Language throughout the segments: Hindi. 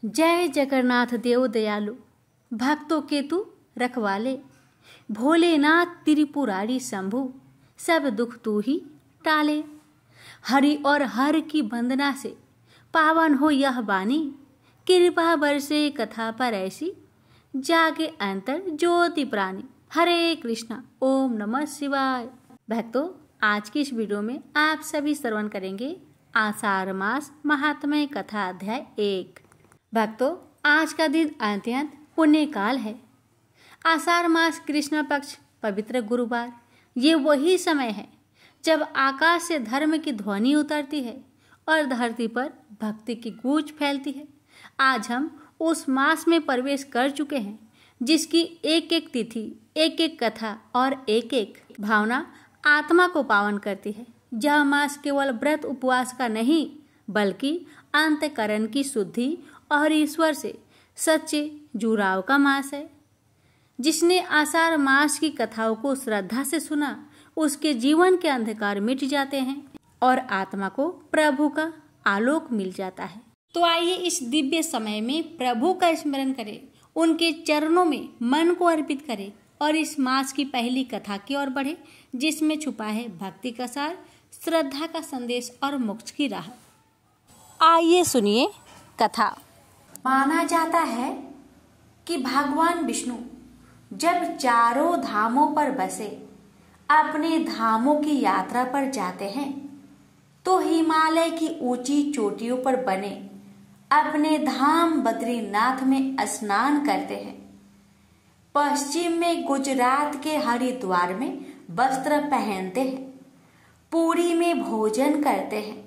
जय जगन्नाथ देव दयालु, भक्तों के तू रखवाले। भोलेनाथ त्रिपुरारी शंभु, सब दुख तू ही टाले। हरि और हर की वंदना से पावन हो यह वाणी, कृपा बरसे कथा पर ऐसी, जागे अंतर ज्योति प्राणी। हरे कृष्णा, ओम नमः शिवाय। भक्तों, आज की इस वीडियो में आप सभी श्रवण करेंगे आषाढ़ मास महात्म्य कथा अध्याय 1। भक्तों, आज का दिन अत्यंत पुण्य काल है। आषाढ़ मास कृष्ण पक्ष पवित्र गुरुवार, ये वही समय है जब आकाश से धर्म की ध्वनि उतरती है और धरती पर भक्ति की गूंज फैलती है। आज हम उस मास में प्रवेश कर चुके हैं जिसकी एक एक तिथि, एक एक कथा और एक एक भावना आत्मा को पावन करती है। यह मास केवल व्रत उपवास का नहीं, बल्कि अंतःकरण की शुद्धि और ईश्वर से सच्चे जुड़ाव का मास है। जिसने आषाढ़ मास की कथाओं को श्रद्धा से सुना, उसके जीवन के अंधकार मिट जाते हैं और आत्मा को प्रभु का आलोक मिल जाता है। तो आइए इस दिव्य समय में प्रभु का स्मरण करें, उनके चरणों में मन को अर्पित करें और इस मास की पहली कथा की ओर बढ़े, जिसमें छुपा है भक्ति का सार, श्रद्धा का संदेश और मोक्ष की राह। आइए सुनिए कथा। माना जाता है कि भगवान विष्णु जब चारों धामों पर बसे अपने धामों की यात्रा पर जाते हैं, तो हिमालय की ऊंची चोटियों पर बने अपने धाम बद्रीनाथ में स्नान करते हैं। पश्चिम में गुजरात के हरिद्वार में वस्त्र पहनते हैं, पुरी में भोजन करते हैं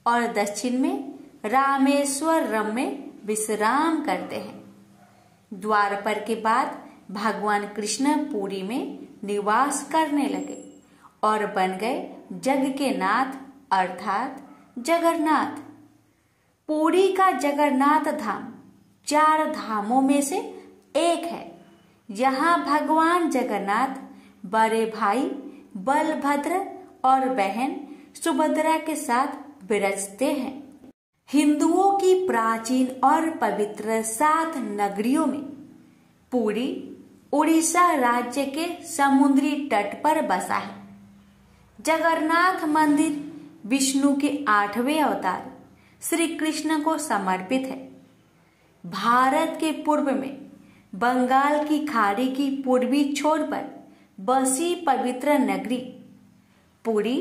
और दक्षिण में रामेश्वरम में विश्राम करते हैं। द्वारपर के बाद भगवान कृष्ण पुरी में निवास करने लगे और बन गए जग के नाथ अर्थात जगन्नाथ। पुरी का जगन्नाथ धाम 4 धामों में से एक है। यहाँ भगवान जगन्नाथ बड़े भाई बलभद्र और बहन सुभद्रा के साथ विराजते हैं। हिंदुओं की प्राचीन और पवित्र 7 नगरियों में पुरी उड़ीसा राज्य के समुद्री तट पर बसा है। जगन्नाथ मंदिर विष्णु के 8वें अवतार श्री कृष्ण को समर्पित है। भारत के पूर्व में बंगाल की खाड़ी की पूर्वी छोर पर बसी पवित्र नगरी पुरी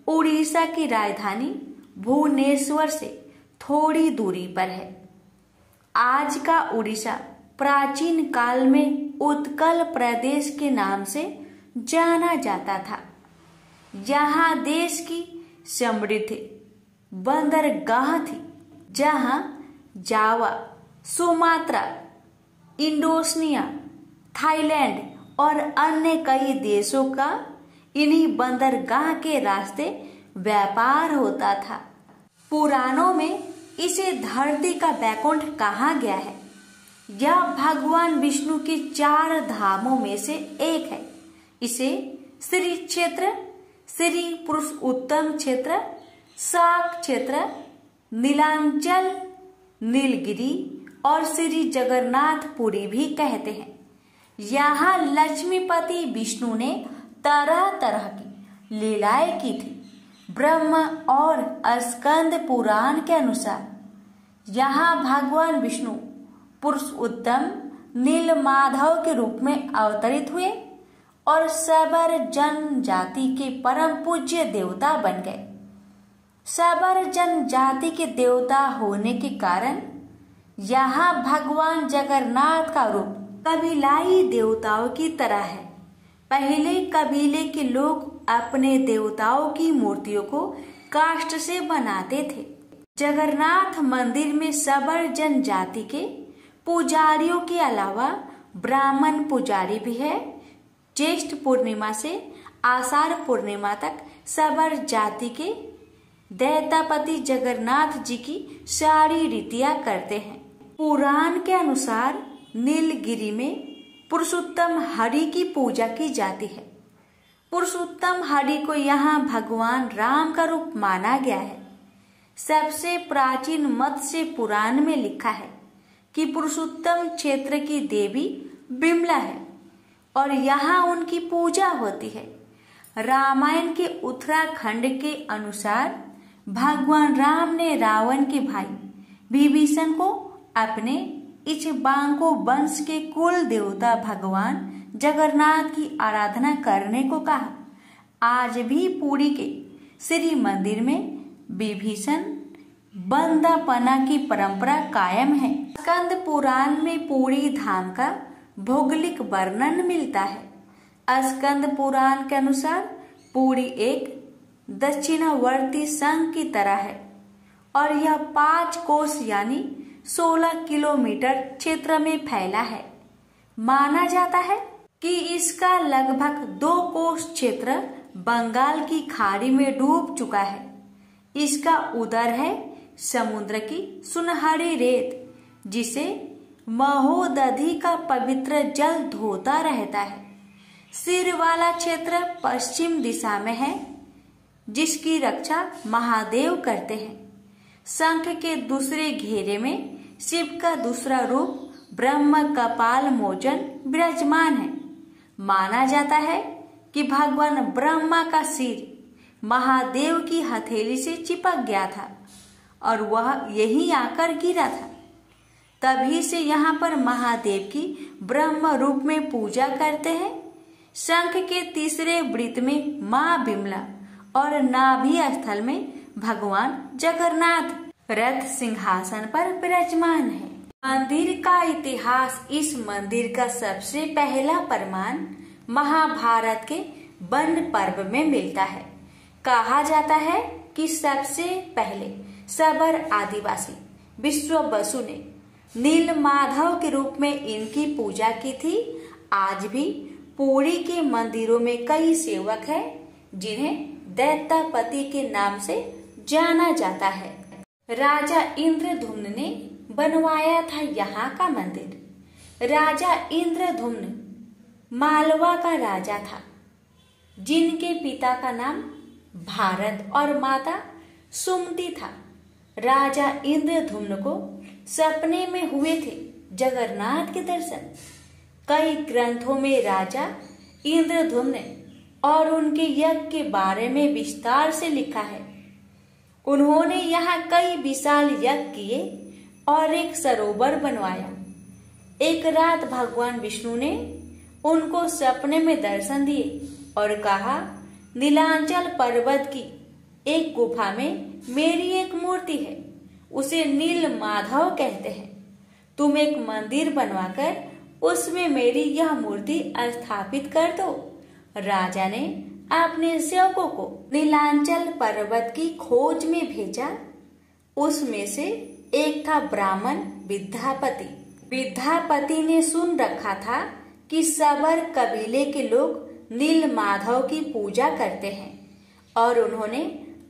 उड़ीसा की राजधानी भुवनेश्वर से थोड़ी दूरी पर है। आज का उड़ीसा प्राचीन काल में उत्कल प्रदेश के नाम से जाना जाता था। यहाँ देश की समृद्ध बंदरगाह थी, जहाँ जावा, सुमात्रा, इंडोनेशिया, थाईलैंड और अन्य कई देशों का इन्हीं बंदरगाह के रास्ते व्यापार होता था। पुराणों में इसे धरती का बैकुंठ कहा गया है। यह भगवान विष्णु के 4 धामों में से एक है। इसे श्री क्षेत्र, श्री पुरुषोत्तम क्षेत्र, शाक क्षेत्र, नीलांचल, नीलगिरी और श्री जगन्नाथपुरी भी कहते हैं। यहाँ लक्ष्मीपति विष्णु ने तरह तरह की लीलाएं की थी। ब्रह्म और स्कंद पुराण के अनुसार यहाँ भगवान विष्णु पुरुषोत्तम नीलमाधव के रूप में अवतरित हुए और सबर जनजाति के परम पूज्य देवता बन गए। सबर जनजाति के देवता होने के कारण यहाँ भगवान जगन्नाथ का रूप कबीलाई देवताओं की तरह है। पहले कबीले के लोग अपने देवताओं की मूर्तियों को काष्ठ से बनाते थे। जगन्नाथ मंदिर में सबर जनजाति के पुजारियों के अलावा ब्राह्मण पुजारी भी है। ज्येष्ठ पूर्णिमा से आषाढ़ पूर्णिमा तक सबर जाति के दैतापति जगन्नाथ जी की सारी रीतियां करते हैं। पुराण के अनुसार नीलगिरी में पुरुषोत्तम हरि की पूजा की जाती है। पुरुषोत्तम हरि को यहाँ भगवान राम का रूप माना गया है। सबसे प्राचीन मत्स्य पुराण में लिखा है कि पुरुषोत्तम क्षेत्र की देवी बिमला है और यहाँ उनकी पूजा होती है। रामायण के उत्तराखंड के अनुसार भगवान राम ने रावण के भाई विभीषण को अपने इक्ष्वाकु वंश के कुल देवता भगवान जगन्नाथ की आराधना करने को कहा। आज भी पुरी के श्री मंदिर में विभीषण बंदापना की परंपरा कायम है। स्कंद पुराण में पुरी धाम का भौगोलिक वर्णन मिलता है। स्कंद पुराण के अनुसार पुरी एक दक्षिणावर्ती संघ की तरह है और यह 5 कोस यानी 16 किलोमीटर क्षेत्र में फैला है। माना जाता है कि इसका लगभग 2 कोस क्षेत्र बंगाल की खाड़ी में डूब चुका है। इसका उदर है समुद्र की सुनहरी रेत, जिसे महोदधि का पवित्र जल धोता रहता है। सिर वाला क्षेत्र पश्चिम दिशा में है, जिसकी रक्षा महादेव करते हैं। शंख के दूसरे घेरे में शिव का दूसरा रूप ब्रह्म कपाल मोचन विराजमान है। माना जाता है कि भगवान ब्रह्मा का सिर महादेव की हथेली से चिपक गया था और वह यहीं आकर गिरा था। तभी से यहाँ पर महादेव की ब्रह्म रूप में पूजा करते हैं। शंख के तीसरे वृत्त में माँ बिमला और नाभि स्थल में भगवान जगन्नाथ रथ सिंहासन पर विराजमान है। मंदिर का इतिहास। इस मंदिर का सबसे पहला प्रमाण महाभारत के वन पर्व में मिलता है। कहा जाता है कि सबसे पहले सबर आदिवासी विश्ववसु ने नीलमाधव के रूप में इनकी पूजा की थी। आज भी पुरी के मंदिरों में कई सेवक हैं जिन्हें दैत्यापति के नाम से जाना जाता है। राजा इंद्रधुम्न ने बनवाया था यहाँ का मंदिर। राजा इंद्रधुम्न मालवा का राजा था, जिनके पिता का नाम भारत और माता सुमति था। राजा इंद्रधुम्न को सपने में हुए थे जगन्नाथ के दर्शन। कई ग्रंथों में राजा इंद्रधुम्न और उनके यज्ञ के बारे में विस्तार से लिखा है। उन्होंने यहाँ कई विशाल यज्ञ किए और एक सरोवर बनवाया। एक रात भगवान विष्णु ने उनको सपने में दर्शन दिए और कहा, नीलांचल पर्वत की एक गुफा में मेरी एक मूर्ति है, उसे नील माधव कहते हैं। तुम एक मंदिर बनवाकर उसमें मेरी यह मूर्ति स्थापित कर दो। राजा ने अपने सेवकों को नीलांचल पर्वत की खोज में भेजा। उसमें से एक था ब्राह्मण विद्यापति। विद्यापति ने सुन रखा था कि सबर कबीले के लोग नील माधव की पूजा करते हैं और उन्होंने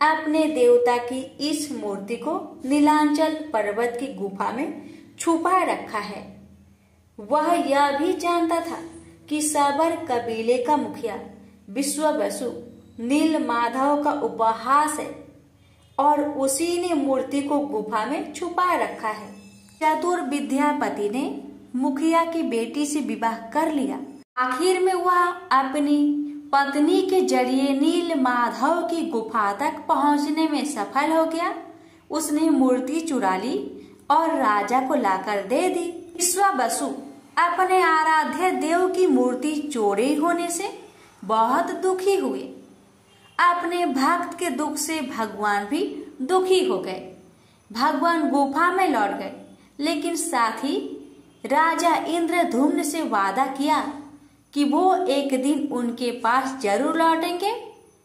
अपने देवता की इस मूर्ति को नीलांचल पर्वत की गुफा में छुपा रखा है। वह यह भी जानता था कि सबर कबीले का मुखिया विश्ववसु नील माधव का उपहास है और उसी ने मूर्ति को गुफा में छुपा रखा है। चतुर विद्यापति ने मुखिया की बेटी से विवाह कर लिया। आखिर में वह अपनी पत्नी के जरिए नील माधव की गुफा तक पहुंचने में सफल हो गया। उसने मूर्ति चुरा ली और राजा को लाकर दे दी। विश्ववसु अपने आराध्य देव की मूर्ति चोरी होने से बहुत दुखी हुए। अपने भक्त के दुख से भगवान भी दुखी हो गए। भगवान गुफा में लौट गए, लेकिन साथ ही राजा इंद्रधुम्न से वादा किया कि वो एक दिन उनके पास जरूर लौटेंगे।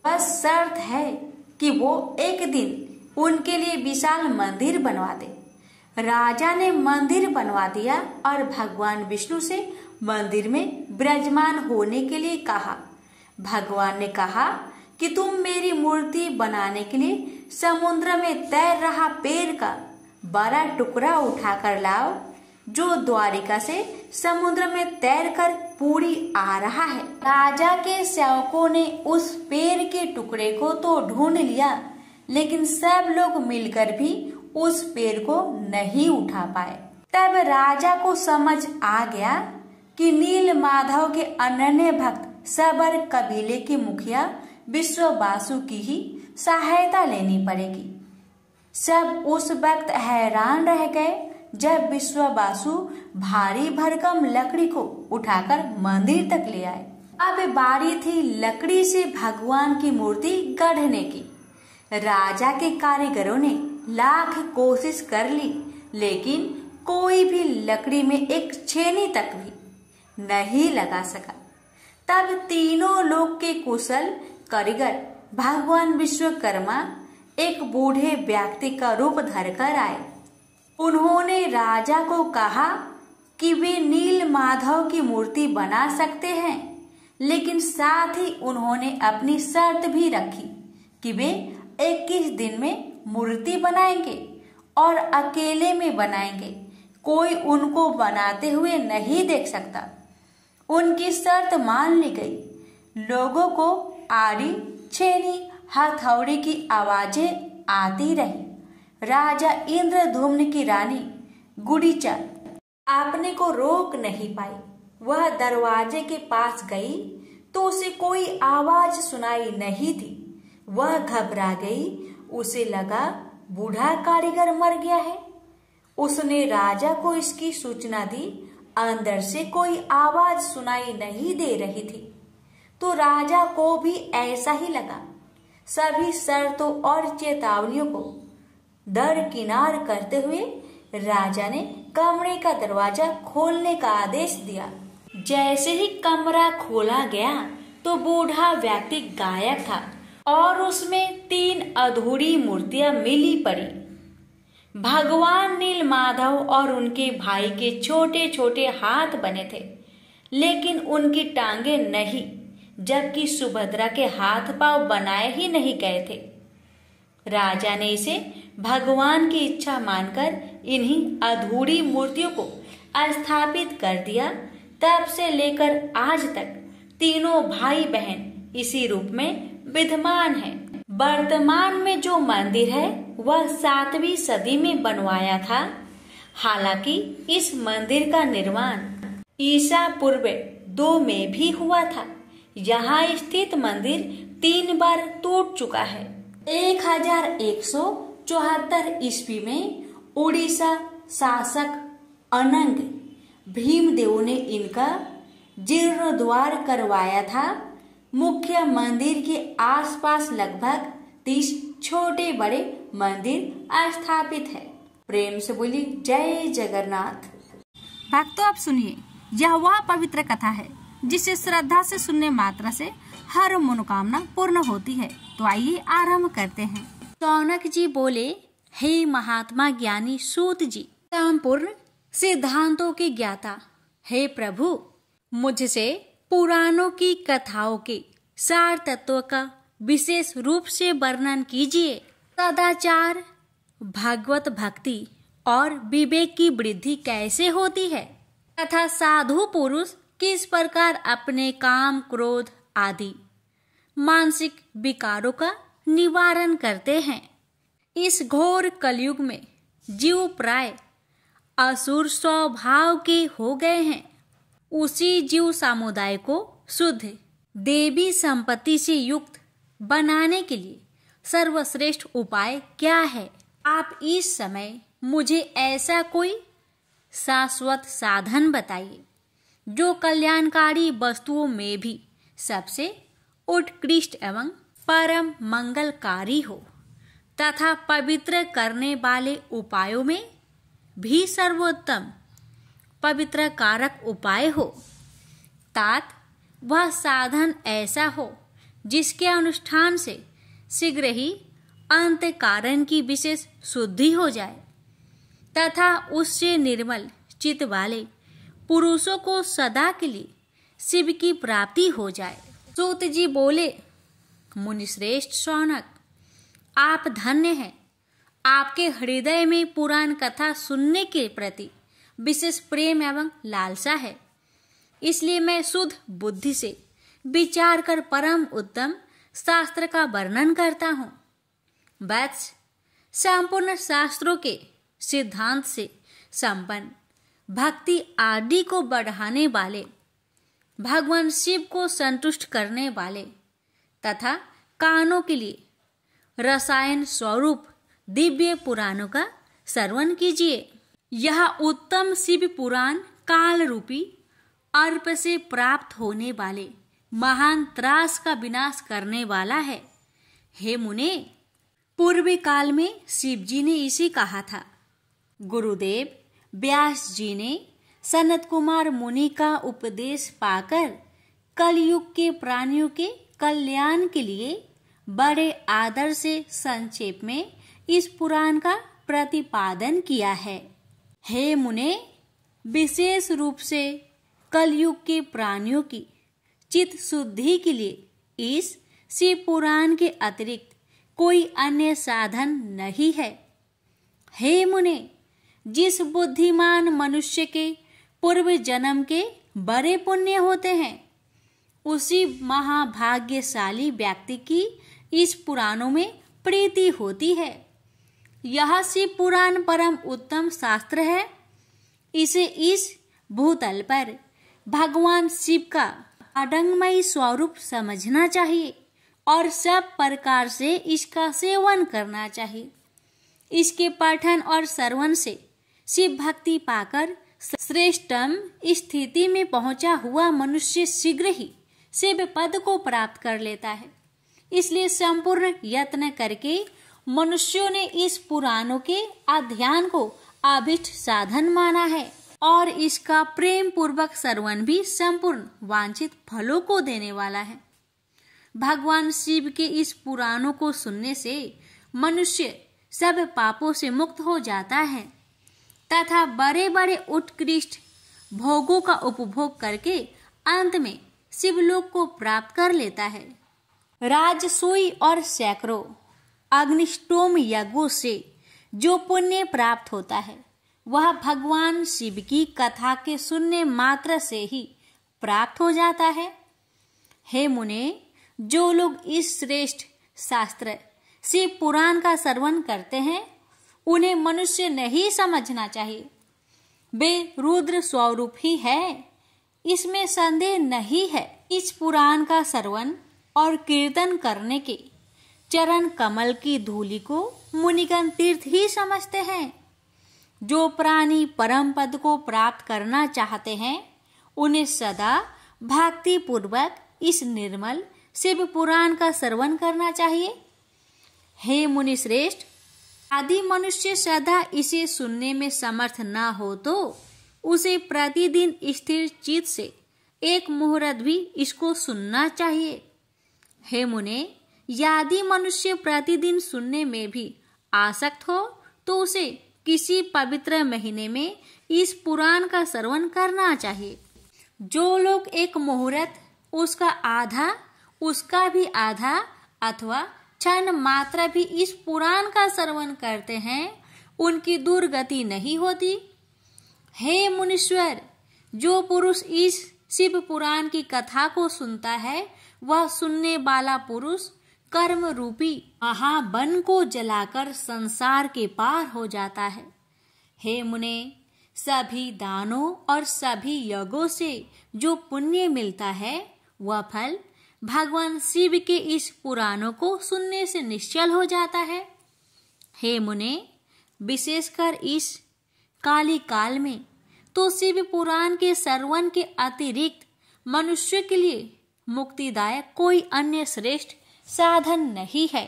बस शर्त है कि वो एक दिन उनके लिए विशाल मंदिर बनवा दे। राजा ने मंदिर बनवा दिया और भगवान विष्णु से मंदिर में विराजमान होने के लिए कहा। भगवान ने कहा कि तुम मेरी मूर्ति बनाने के लिए समुद्र में तैर रहा पेड़ का बड़ा टुकड़ा उठाकर लाओ, जो द्वारिका से समुद्र में तैरकर पुरी आ रहा है। राजा के सेवकों ने उस पेड़ के टुकड़े को तो ढूंढ लिया, लेकिन सब लोग मिलकर भी उस पेड़ को नहीं उठा पाए। तब राजा को समझ आ गया कि नील माधव के अनन्य भक्त सबर कबीले के मुखिया विश्ववासु की ही सहायता लेनी पड़ेगी। सब उस वक्त हैरान रह गए जब विश्ववासु भारी भरकम लकड़ी को उठाकर मंदिर तक ले आए। अब बारी थी लकड़ी से भगवान की मूर्ति गढ़ने की। राजा के कारीगरों ने लाख कोशिश कर ली, लेकिन कोई भी लकड़ी में एक छेनी तक भी नहीं लगा सका। तब तीनों लोग के कुशल कारीगर भगवान विश्वकर्मा एक बूढ़े व्यक्ति का रूप धरकर आए। उन्होंने राजा को कहा कि वे नील माधव की मूर्ति बना सकते हैं, लेकिन साथ ही उन्होंने अपनी शर्त भी रखी कि वे 21 दिन में मूर्ति बनाएंगे और अकेले में बनाएंगे। कोई उनको बनाते हुए नहीं देख सकता। उनकी शर्त मान ली गई। लोगों को आड़ी, छेनी, हथौड़ी की आवाजें आती रही। राजा इंद्रधुम्न की रानी गुड़ीचा अपने को रोक नहीं पाई। वह दरवाजे के पास गई तो उसे कोई आवाज सुनाई नहीं थी। वह घबरा गई। उसे लगा बूढ़ा कारीगर मर गया है। उसने राजा को इसकी सूचना दी। अंदर से कोई आवाज सुनाई नहीं दे रही थी, तो राजा को भी ऐसा ही लगा। सभी शर्तों और चेतावनियों को दरकिनार करते हुए राजा ने कमरे का दरवाजा खोलने का आदेश दिया। जैसे ही कमरा खोला गया तो बूढ़ा व्यक्ति गायब था और उसमें 3 अधूरी मूर्तियां मिली पड़ी। भगवान नील माधव और उनके भाई के छोटे छोटे हाथ बने थे, लेकिन उनकी टांगे नहीं, जबकि सुभद्रा के हाथ पांव बनाए ही नहीं गए थे। राजा ने इसे भगवान की इच्छा मानकर इन्हीं अधूरी मूर्तियों को स्थापित कर दिया। तब से लेकर आज तक तीनों भाई बहन इसी रूप में विद्यमान हैं। वर्तमान में जो मंदिर है वह 7वीं सदी में बनवाया था। हालांकि इस मंदिर का निर्माण ईसा पूर्व 2 में भी हुआ था। यहाँ स्थित मंदिर 3 बार टूट चुका है। 1174 ईस्वी में उड़ीसा शासक अनंग भीमदेव ने इनका जीर्णोद्धार करवाया था। मुख्य मंदिर के आसपास लगभग 30 छोटे बड़े मंदिर स्थापित है। प्रेम से बोली जय जगन्नाथ। भक्तों, आप सुनिए, यह वह पवित्र कथा है जिसे श्रद्धा से सुनने मात्र से हर मनोकामना पूर्ण होती है। तो आइए आरंभ करते हैं। शौनक जी बोले, हे महात्मा ज्ञानी सूत जी, संपूर्ण सिद्धांतों के ज्ञाता, हे प्रभु, मुझसे पुराणों की कथाओं के सार तत्व का विशेष रूप से वर्णन कीजिए। सदाचार, भगवत भक्ति और विवेक की वृद्धि कैसे होती है तथा साधु पुरुष किस प्रकार अपने काम, क्रोध आदि मानसिक विकारों का निवारण करते हैं। इस घोर कलयुग में जीव प्राय असुर स्वभाव के हो गए हैं। उसी जीव समुदाय को शुद्ध देवी संपत्ति से युक्त बनाने के लिए सर्वश्रेष्ठ उपाय क्या है? आप इस समय मुझे ऐसा कोई शाश्वत साधन बताइए जो कल्याणकारी वस्तुओं में भी सबसे उत्कृष्ट एवं परम मंगलकारी हो तथा पवित्र करने वाले उपायों में भी सर्वोत्तम पवित्र कारक उपाय हो। तात वह साधन ऐसा हो जिसके अनुष्ठान से शीघ्र ही अंत कारण की विशेष शुद्धि हो जाए तथा उससे निर्मल चित्त वाले पुरुषों को सदा के लिए शिव की प्राप्ति हो जाए। सूत जी बोले, मुनिश्रेष्ठ शौनक, आप धन्य हैं। आपके हृदय में पुराण कथा सुनने के प्रति विशेष प्रेम एवं लालसा है, इसलिए मैं शुद्ध बुद्धि से विचार कर परम उत्तम शास्त्र का वर्णन करता हूँ। वत्स, संपूर्ण शास्त्रों के सिद्धांत से संपन्न भक्ति आदि को बढ़ाने वाले, भगवान शिव को संतुष्ट करने वाले तथा कानों के लिए रसायन स्वरूप दिव्य पुराणों का श्रवण कीजिए। यह उत्तम शिव पुराण काल रूपी अर्प से प्राप्त होने वाले महान त्रास का विनाश करने वाला है। हे मुने, पूर्व काल में शिव जी ने इसे कहा था। गुरुदेव व्यास जी ने सनत कुमार मुनि का उपदेश पाकर कलयुग के प्राणियों के कल्याण के लिए बड़े आदर से संक्षेप में इस पुराण का प्रतिपादन किया है। हे मुने, विशेष रूप से कलयुग के प्राणियों की चित्त शुद्धि के लिए इस शिव पुराण के अतिरिक्त कोई अन्य साधन नहीं है। हे मुने, जिस बुद्धिमान मनुष्य के पूर्व जन्म के बड़े पुण्य होते हैं, उसी महाभाग्यशाली व्यक्ति की इस पुराणों में प्रीति होती है। यह शिव पुराण परम उत्तम शास्त्र है। इसे इस भूतल पर भगवान शिव का अडंगमयी स्वरूप समझना चाहिए और सब प्रकार से इसका सेवन करना चाहिए। इसके पठन और श्रवण से शिव भक्ति पाकर श्रेष्ठतम स्थिति में पहुंचा हुआ मनुष्य शीघ्र ही शिव पद को प्राप्त कर लेता है। इसलिए संपूर्ण यत्न करके मनुष्यों ने इस पुराणों के अध्ययन को अभीष्ट साधन माना है और इसका प्रेम पूर्वक श्रवण भी संपूर्ण वांछित फलों को देने वाला है। भगवान शिव के इस पुराणों को सुनने से मनुष्य सब पापों से मुक्त हो जाता है तथा बड़े बड़े उत्कृष्ट भोगों का उपभोग करके अंत में शिवलोक को प्राप्त कर लेता है। राजसूय और सैकड़ों अग्निष्टोम यज्ञों से जो पुण्य प्राप्त होता है, वह भगवान शिव की कथा के सुनने मात्र से ही प्राप्त हो जाता है। हे मुने, जो लोग इस श्रेष्ठ शास्त्र शिव पुराण का श्रवण करते हैं, उन्हें मनुष्य नहीं समझना चाहिए। वे रुद्र स्वरूप ही है, इसमें संदेह नहीं है। इस पुराण का श्रवण और कीर्तन करने के चरण कमल की धूलि को मुनिगण तीर्थ ही समझते हैं। जो प्राणी परम पद को प्राप्त करना चाहते हैं, उन्हें सदा भक्ति पूर्वक इस निर्मल शिव पुराण का श्रवण करना चाहिए। हे मुनि श्रेष्ठ, आदि मनुष्य सदा इसे सुनने में समर्थ न हो तो उसे प्रतिदिन स्थिर चित्त से एक मुहूर्त भी इसको सुनना चाहिए। हे मुने, यदि मनुष्य प्रतिदिन सुनने में भी आसक्त हो तो उसे किसी पवित्र महीने में इस पुराण का श्रवण करना चाहिए। जो लोग एक मुहूर्त उसका आधा, उसका भी आधा अथवा क्षण मात्र भी इस पुराण का श्रवण करते हैं, उनकी दुर्गति नहीं होती। हे मुनीश्वर, जो पुरुष इस शिव पुराण की कथा को सुनता है, वह सुनने वाला पुरुष कर्म रूपी महावन को जलाकर संसार के पार हो जाता है। हे मुने, सभी दानों और सभी यज्ञों से जो पुण्य मिलता है, वह फल भगवान शिव के इस पुराणों को सुनने से निश्चल हो जाता है। हे मुने, विशेषकर इस काली काल में तो शिव पुराण के श्रवण के अतिरिक्त मनुष्य के लिए मुक्तिदायक कोई अन्य श्रेष्ठ साधन नहीं है।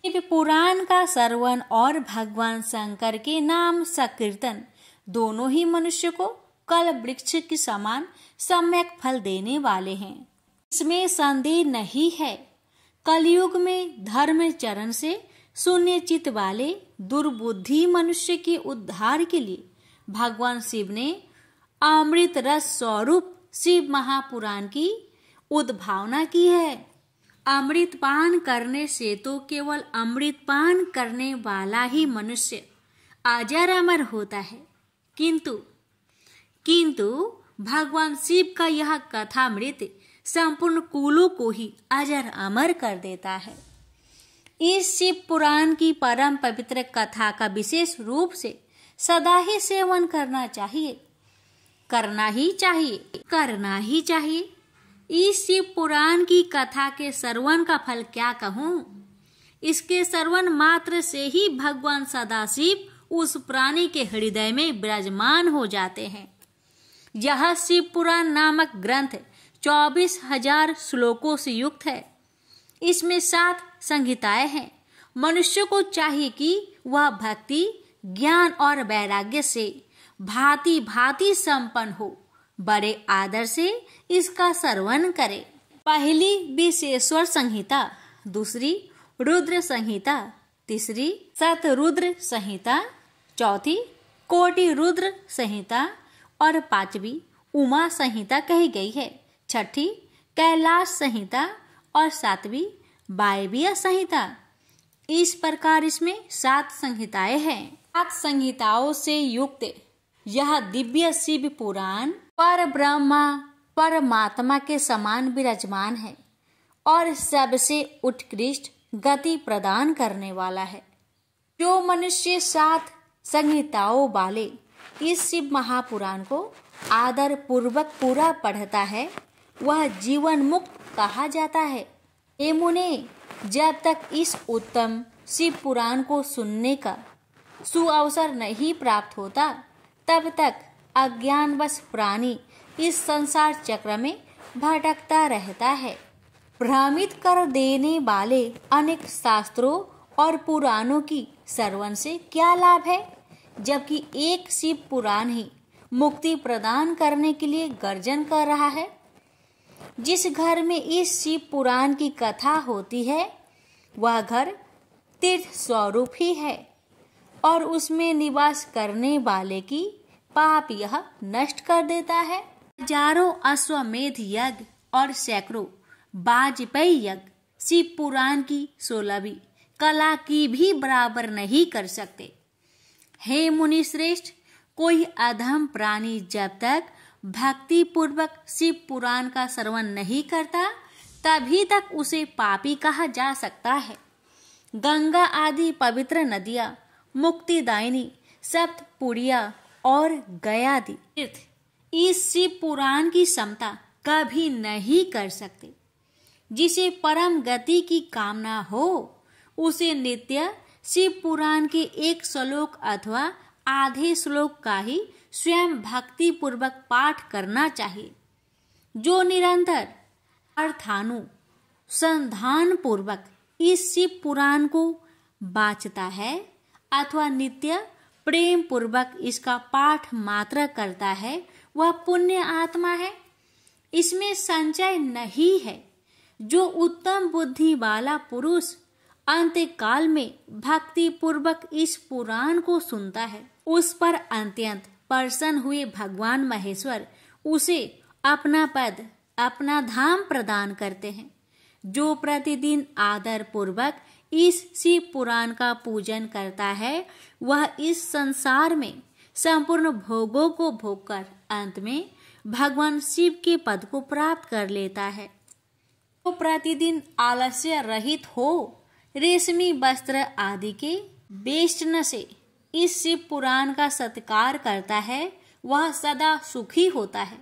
शिव पुराण का श्रवण और भगवान शंकर के नाम संकीर्तन दोनों ही मनुष्य को कल वृक्ष के समान सम्यक फल देने वाले हैं, इसमें संदेह नहीं है। कलयुग में धर्म चरण से शून्य चित्त वाले दुर्बुद्धि मनुष्य के उद्धार के लिए भगवान शिव ने अमृत रस स्वरूप शिव महापुराण की उद्भावना की है। अमृत पान करने से तो केवल अमृत पान करने वाला ही मनुष्य अजर अमर होता है, किंतु भगवान शिव का यह कथामृत संपूर्ण कुलों को ही अजर अमर कर देता है। इस शिव पुराण की परम पवित्र कथा का विशेष रूप से सदा ही सेवन करना चाहिए। करना ही चाहिए। इस शिव पुराण की कथा के श्रवण का फल क्या कहूँ। इसके श्रवण मात्र से ही भगवान सदाशिव उस प्राणी के हृदय में विराजमान हो जाते हैं। यह शिव पुराण नामक ग्रंथ 24,000 श्लोकों से युक्त है। इसमें 7 संहिताएं हैं। मनुष्य को चाहिए कि वह भक्ति, ज्ञान और वैराग्य से भांति भांति संपन्न हो, बड़े आदर से इसका श्रवण करे। पहली विशेश्वर संहिता, दूसरी रुद्र संहिता, तीसरी शतरुद्र संहिता, चौथी कोटि रुद्र संहिता और 5वीं उमा संहिता कही गई है। 6ठी कैलाश संहिता और 7वीं वायव्य संहिता। इस प्रकार इसमें 7 संहिताएं हैं। 7 संहिताओं से युक्त यह दिव्य शिव पुराण पर ब्रह्मा परमात्मा के समान विराजमान है और सबसे उत्कृष्ट गति प्रदान करने वाला है। जो मनुष्य 7 संहिताओं वाले इस शिव महापुराण को आदर पूर्वक पूरा पढ़ता है वह जीवन मुक्त कहा जाता है। हे मुने, जब तक इस उत्तम शिव पुराण को सुनने का सुअवसर नहीं प्राप्त होता तब तक अज्ञानवश प्राणी इस संसार चक्र में भटकता रहता है। भ्रमित कर देने वाले अनेक शास्त्रों और पुराणों की श्रवण से क्या लाभ है, जबकि एक शिव पुराण ही मुक्ति प्रदान करने के लिए गर्जन कर रहा है। जिस घर में इस शिव पुराण की कथा होती है वह घर तीर्थ स्वरूप ही है और उसमें निवास करने वाले की पाप यह नष्ट कर देता है। हजारों अश्वमेध यज्ञ और सैकड़ों वाजपेयी यज्ञ शिव पुराण की 16वीं कला की भी बराबर नहीं कर सकते। हे मुनि श्रेष्ठ, कोई अधम प्राणी जब तक भक्ति पूर्वक शिव पुराण का श्रवण नहीं करता तभी तक उसे पापी कहा जा सकता है। गंगा आदि पवित्र नदियां, मुक्तिदायिनी सप्तपुरिया और गयादि तीर्थ इस शिव पुराण की समता कभी नहीं कर सकते। जिसे परम गति की कामना हो उसे नित्य शिव पुराण के एक श्लोक अथवा आधे श्लोक का ही स्वयं भक्ति पूर्वक पाठ करना चाहिए। जो निरंतर अर्थानुसंधान पूर्वक इस शिव पुराण को वाचता है अथवा नित्य प्रेम पूर्वक इसका पाठ मात्र करता है वह पुण्य आत्मा है। इसमें संचय नहीं है। जो उत्तम बुद्धि वाला पुरुष अंत्यकाल में भक्ति पूर्वक इस पुराण को सुनता है उस पर अत्यंत प्रसन्न हुए भगवान महेश्वर उसे अपना पद, अपना धाम प्रदान करते हैं। जो प्रतिदिन आदर पूर्वक इस शिव पुराण का पूजन करता है वह इस संसार में संपूर्ण भोगों को भोगकर अंत में भगवान शिव के पद को प्राप्त कर लेता है। तो प्रतिदिन आलस्य रहित हो रेशमी वस्त्र आदि के वेष्टन से इस शिव पुराण का सत्कार करता है वह सदा सुखी होता है।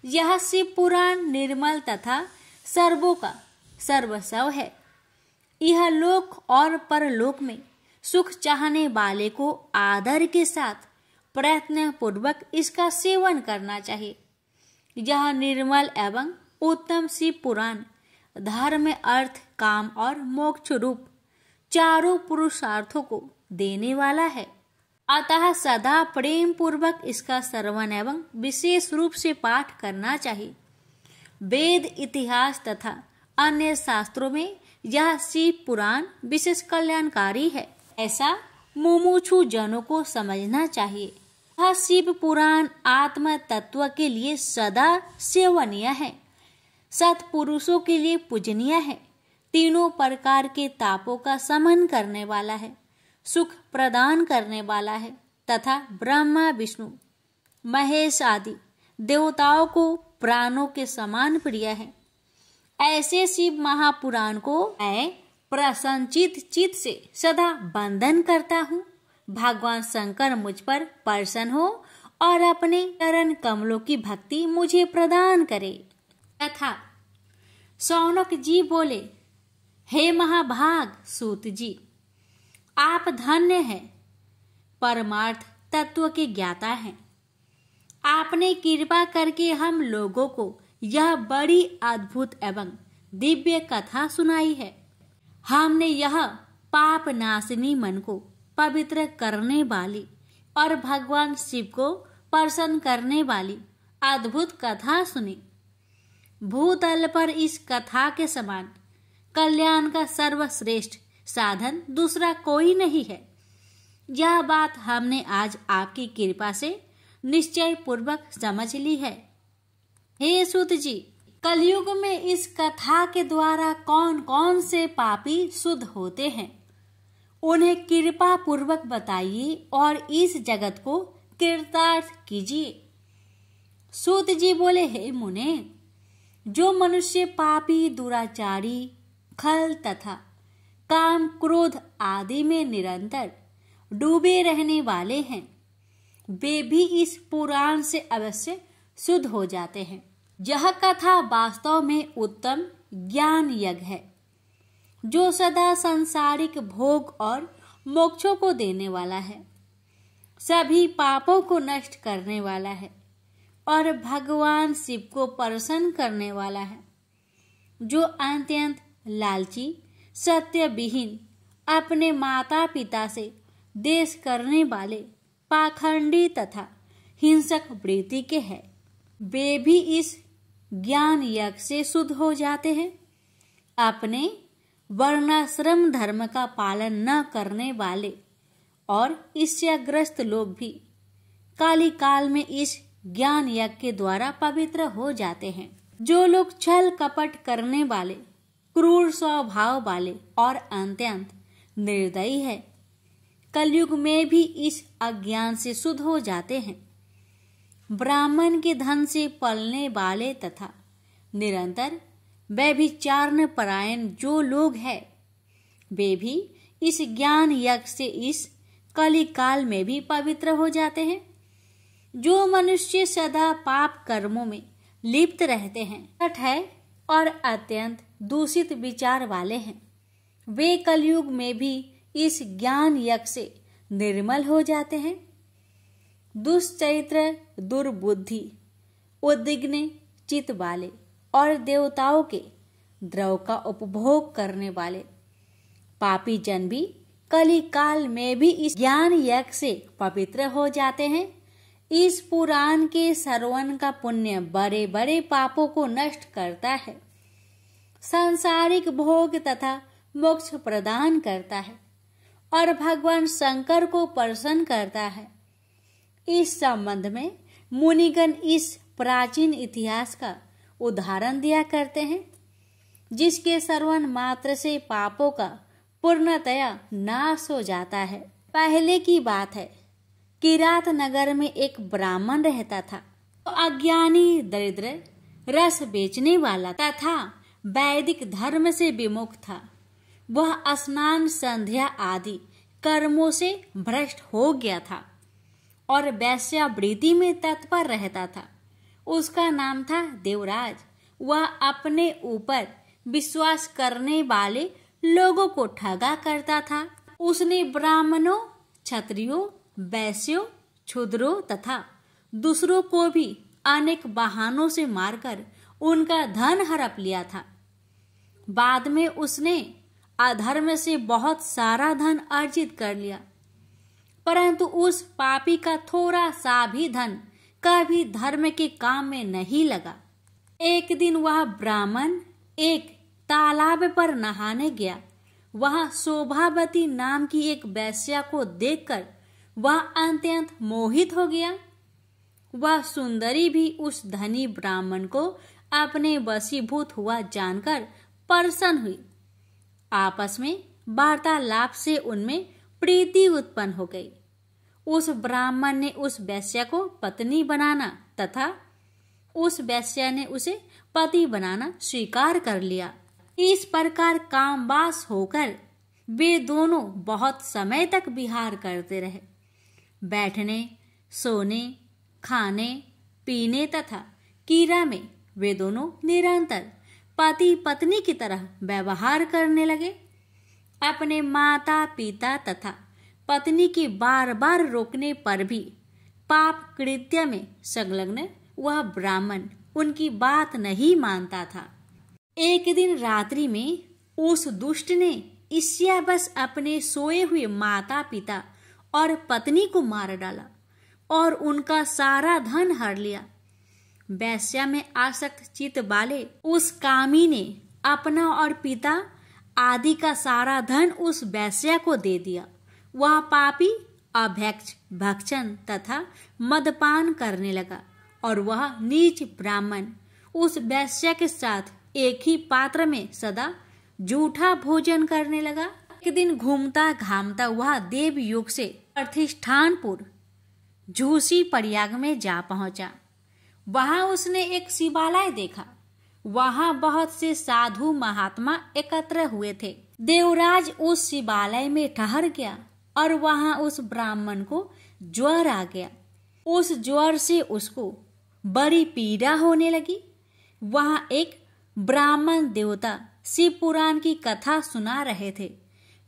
यह शिव पुराण निर्मल तथा सर्वों का सर्वस्व है। यह लोक और परलोक में सुख चाहने वाले को आदर के साथ प्रयत्न पूर्वक इसका सेवन करना चाहिए। यह निर्मल एवं उत्तम शिव पुराण धर्म, अर्थ, काम और मोक्ष रूप चारों पुरुषार्थों को देने वाला है। अतः सदा प्रेम पूर्वक इसका श्रवण एवं विशेष रूप से पाठ करना चाहिए। वेद, इतिहास तथा अन्य शास्त्रों में यह शिव पुराण विशेष कल्याणकारी है, ऐसा मुमुक्षु जनों को समझना चाहिए। यह शिव पुराण आत्म तत्व के लिए सदा सेवनीय है, सत्पुरुषों के लिए पूजनीय है, तीनों प्रकार के तापों का शमन करने वाला है, सुख प्रदान करने वाला है तथा ब्रह्मा, विष्णु, महेश आदि देवताओं को प्राणों के समान प्रिय है। ऐसे शिव महापुराण को मैं प्रसन्नचित चित्त से सदा वंदन करता हूँ। भगवान शंकर मुझ पर प्रसन्न हो और अपने चरण कमलों की भक्ति मुझे प्रदान करे। तथा शौनक जी बोले, हे महाभाग सूत जी, आप धन्य हैं, परमार्थ तत्व के ज्ञाता हैं। आपने कृपा करके हम लोगों को यह बड़ी अद्भुत एवं दिव्य कथा सुनाई है। हमने यह पाप नाशिनी मन को पवित्र करने वाली और भगवान शिव को प्रसन्न करने वाली अद्भुत कथा सुनी। भूतल पर इस कथा के समान कल्याण का सर्वश्रेष्ठ साधन दूसरा कोई नहीं है। यह बात हमने आज आपकी कृपा से निश्चय पूर्वक समझ ली है। हे सूत जी, कलयुग में इस कथा के द्वारा कौन कौन से पापी शुद्ध होते हैं, उन्हें कृपा पूर्वक बताइए और इस जगत को कृतार्थ कीजिए। सूत जी बोले, हे मुने, जो मनुष्य पापी, दुराचारी, खल तथा काम क्रोध आदि में निरंतर डूबे रहने वाले हैं, वे भी इस पुराण से अवश्य शुद्ध हो जाते हैं। यह कथा वास्तव में उत्तम ज्ञान यज्ञ है, जो सदा सांसारिक भोग और मोक्षों को देने वाला है, सभी पापों को नष्ट करने वाला है और भगवान शिव को प्रसन्न करने वाला है। जो अत्यंत लालची, सत्य विहीन, अपने माता पिता से देश करने वाले, पाखंडी तथा हिंसक वृत्ति के हैं, वे भी इस ज्ञान यज्ञ से शुद्ध हो जाते हैं। अपने वर्णाश्रम धर्म का पालन न करने वाले और ईर्ष्याग्रस्त लोग भी काली काल में इस ज्ञान यज्ञ के द्वारा पवित्र हो जाते हैं। जो लोग छल कपट करने वाले, क्रूर स्वभाव वाले और अत्यंत निर्दयी है, कलयुग में भी इस अज्ञान से शुद्ध हो जाते हैं। ब्राह्मण के धन से पलने वाले तथा निरंतर व्यभिचारण परायण जो लोग हैं, वे भी इस ज्ञान यज्ञ से इस कली काल में भी पवित्र हो जाते हैं। जो मनुष्य सदा पाप कर्मों में लिप्त रहते हैं, कपट है और अत्यंत दूषित विचार वाले हैं, वे कलयुग में भी इस ज्ञान यज्ञ से निर्मल हो जाते हैं। दुष्चरित्र, दुर्बुद्धि, उद्विग्न चित्त वाले और देवताओं के द्रव का उपभोग करने वाले पापी जन भी कली काल में भी इस ज्ञान यज्ञ से पवित्र हो जाते हैं। इस पुराण के श्रवण का पुण्य बड़े बड़े पापों को नष्ट करता है, सांसारिक भोग तथा मोक्ष प्रदान करता है और भगवान शंकर को प्रसन्न करता है। इस संबंध में मुनिगण इस प्राचीन इतिहास का उदाहरण दिया करते हैं, जिसके श्रवण मात्र से पापों का पूर्णतया नाश हो जाता है। पहले की बात है, किरात नगर में एक ब्राह्मण रहता था। तो अज्ञानी, दरिद्र, रस बेचने वाला तथा वैदिक धर्म से विमुख था। वह स्नान, संध्या आदि कर्मों से भ्रष्ट हो गया था और वेश्यावृत्ति में तत्पर रहता था। उसका नाम था देवराज। वह अपने ऊपर विश्वास करने वाले लोगों को ठगा करता था। उसने ब्राह्मणों, क्षत्रियों, वैश्यों, क्षुद्रों तथा दूसरों को भी अनेक बहानों से मारकर उनका धन हड़प लिया था। बाद में उसने अधर्म से बहुत सारा धन अर्जित कर लिया, परंतु उस पापी का थोड़ा सा भी धन कभी धर्म के काम में नहीं लगा। एक दिन वह ब्राह्मण एक तालाब पर नहाने गया। वहां शोभावती नाम की एक वेश्या को देखकर वह अत्यंत मोहित हो गया। वह सुंदरी भी उस धनी ब्राह्मण को अपने वशीभूत हुआ जानकर प्रसन्न हुई। आपस में वार्तालाप से उनमें प्रीति उत्पन्न हो गई। उस ब्राह्मण ने उस वेश्या को पत्नी बनाना तथा उस वेश्या ने उसे पति बनाना स्वीकार कर लिया। इस प्रकार कामवास होकर वे दोनों बहुत समय तक विहार करते रहे। बैठने, सोने, खाने पीने तथा कीड़ा में वे दोनों निरंतर पति पत्नी की तरह व्यवहार करने लगे। अपने माता पिता तथा पत्नी की बार बार रोकने पर भी पाप कृत्य में संलग्न वह ब्राह्मण उनकी बात नहीं मानता था। एक दिन रात्रि में उस दुष्ट ने ईर्ष्यावश अपने सोए हुए माता पिता और पत्नी को मार डाला और उनका सारा धन हर लिया। वेश्या में आसक्त चित्त वाले उस कामी ने अपना और पिता आदि का सारा धन उस वेश्या को दे दिया। वह पापी अभैक्ष भक्षण तथा मदपान करने लगा और वह नीच ब्राह्मण उस वेश्या के साथ एक ही पात्र में सदा झूठा भोजन करने लगा। एक दिन घूमता घामता वह देवयुग से प्रतिष्ठानपुर झूसी प्रयाग में जा पहुंचा। वहां उसने एक शिवालय देखा। वहां बहुत से साधु महात्मा एकत्र हुए थे। देवराज उस शिवालय में ठहर गया और वहां उस ब्राह्मण को ज्वर आ गया। उस ज्वर से उसको बड़ी पीड़ा होने लगी। वहां एक ब्राह्मण देवता शिव पुराण की कथा सुना रहे थे।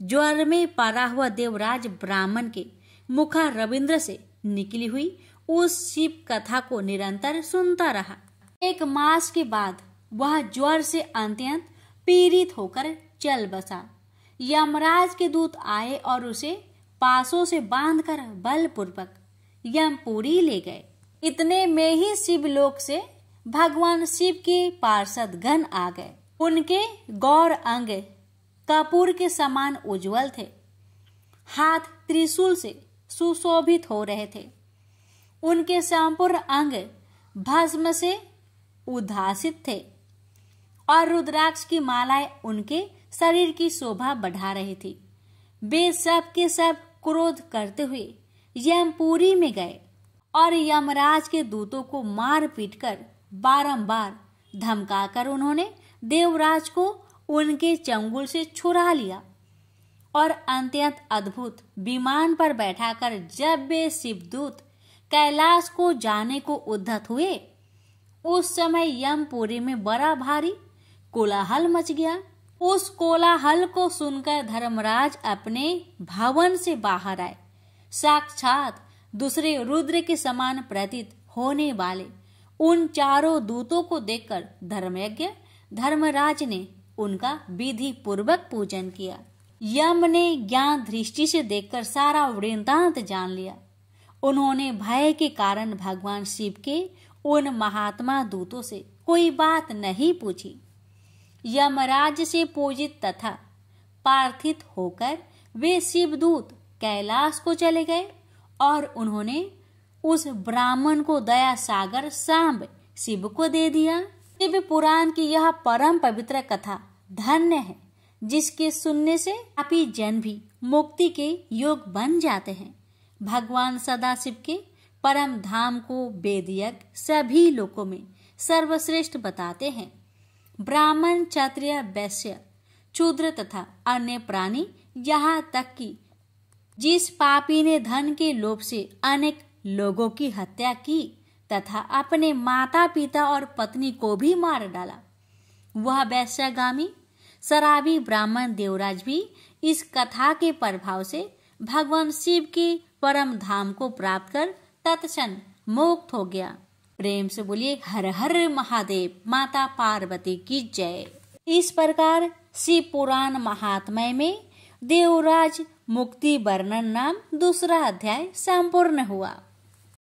ज्वर में पड़ा हुआ देवराज ब्राह्मण के मुखा रविंद्र से निकली हुई उस शिव कथा को निरंतर सुनता रहा। एक मास के बाद वह ज्वर से अत्यंत पीड़ित होकर चल बसा। यमराज के दूत आए और उसे पासों से बांधकर बलपूर्वक यमपुरी ले गए। इतने में ही शिवलोक से भगवान शिव के पार्षद गण आ गए। उनके गौर अंग कपूर के समान उज्जवल थे। हाथ त्रिशूल से सुशोभित हो रहे थे। उनके संपूर्ण अंग भस्म से उद्भासित थे और रुद्राक्ष की मालाएं उनके शरीर की शोभा बढ़ा रही थी। वे सब के सब क्रोध करते हुए यमपुरी में गए और यमराज के दूतों को मार पीट कर बारंबार धमकाकर उन्होंने देवराज को उनके चंगुल से छुड़ा लिया और अत्यंत अद्भुत विमान पर बैठाकर जब वे शिवदूत कैलाश को जाने को उद्यत हुए, उस समय यमपुरी में बड़ा भारी कोलाहल मच गया। उस कोलाहल को सुनकर धर्मराज अपने भवन से बाहर आए। साक्षात दूसरे रुद्र के समान प्रतीत होने वाले उन चारों दूतों को देखकर धर्मयज्ञ धर्मराज ने उनका विधि पूर्वक पूजन किया। यम ने ज्ञान दृष्टि से देखकर सारा वृत्तांत जान लिया। उन्होंने भय के कारण भगवान शिव के उन महात्मा दूतों से कोई बात नहीं पूछी। यमराज से पूजित तथा पार्थित होकर वे शिवदूत कैलाश को चले गए और उन्होंने उस ब्राह्मण को दया सागर सांब शिव को दे दिया। शिव पुराण की यह परम पवित्र कथा धन्य है, जिसके सुनने से पापी जन भी मुक्ति के योग बन जाते हैं। भगवान सदाशिव के परम धाम को वेदयज्ञ सभी लोकों में सर्वश्रेष्ठ बताते हैं। ब्राह्मण क्षत्रिय वैश्य शूद्र तथा अन्य प्राणी, यहाँ तक कि जिस पापी ने धन के लोभ से अनेक लोगों की हत्या की तथा अपने माता पिता और पत्नी को भी मार डाला, वह वैश्यगामी शराबी ब्राह्मण देवराज भी इस कथा के प्रभाव से भगवान शिव के परम धाम को प्राप्त कर तत्क्षण मुक्त हो गया। प्रेम से बोलिए हर हर महादेव, माता पार्वती की जय। इस प्रकार शिव पुराण महात्म्य में देवराज मुक्ति वर्णन नाम दूसरा अध्याय संपूर्ण हुआ।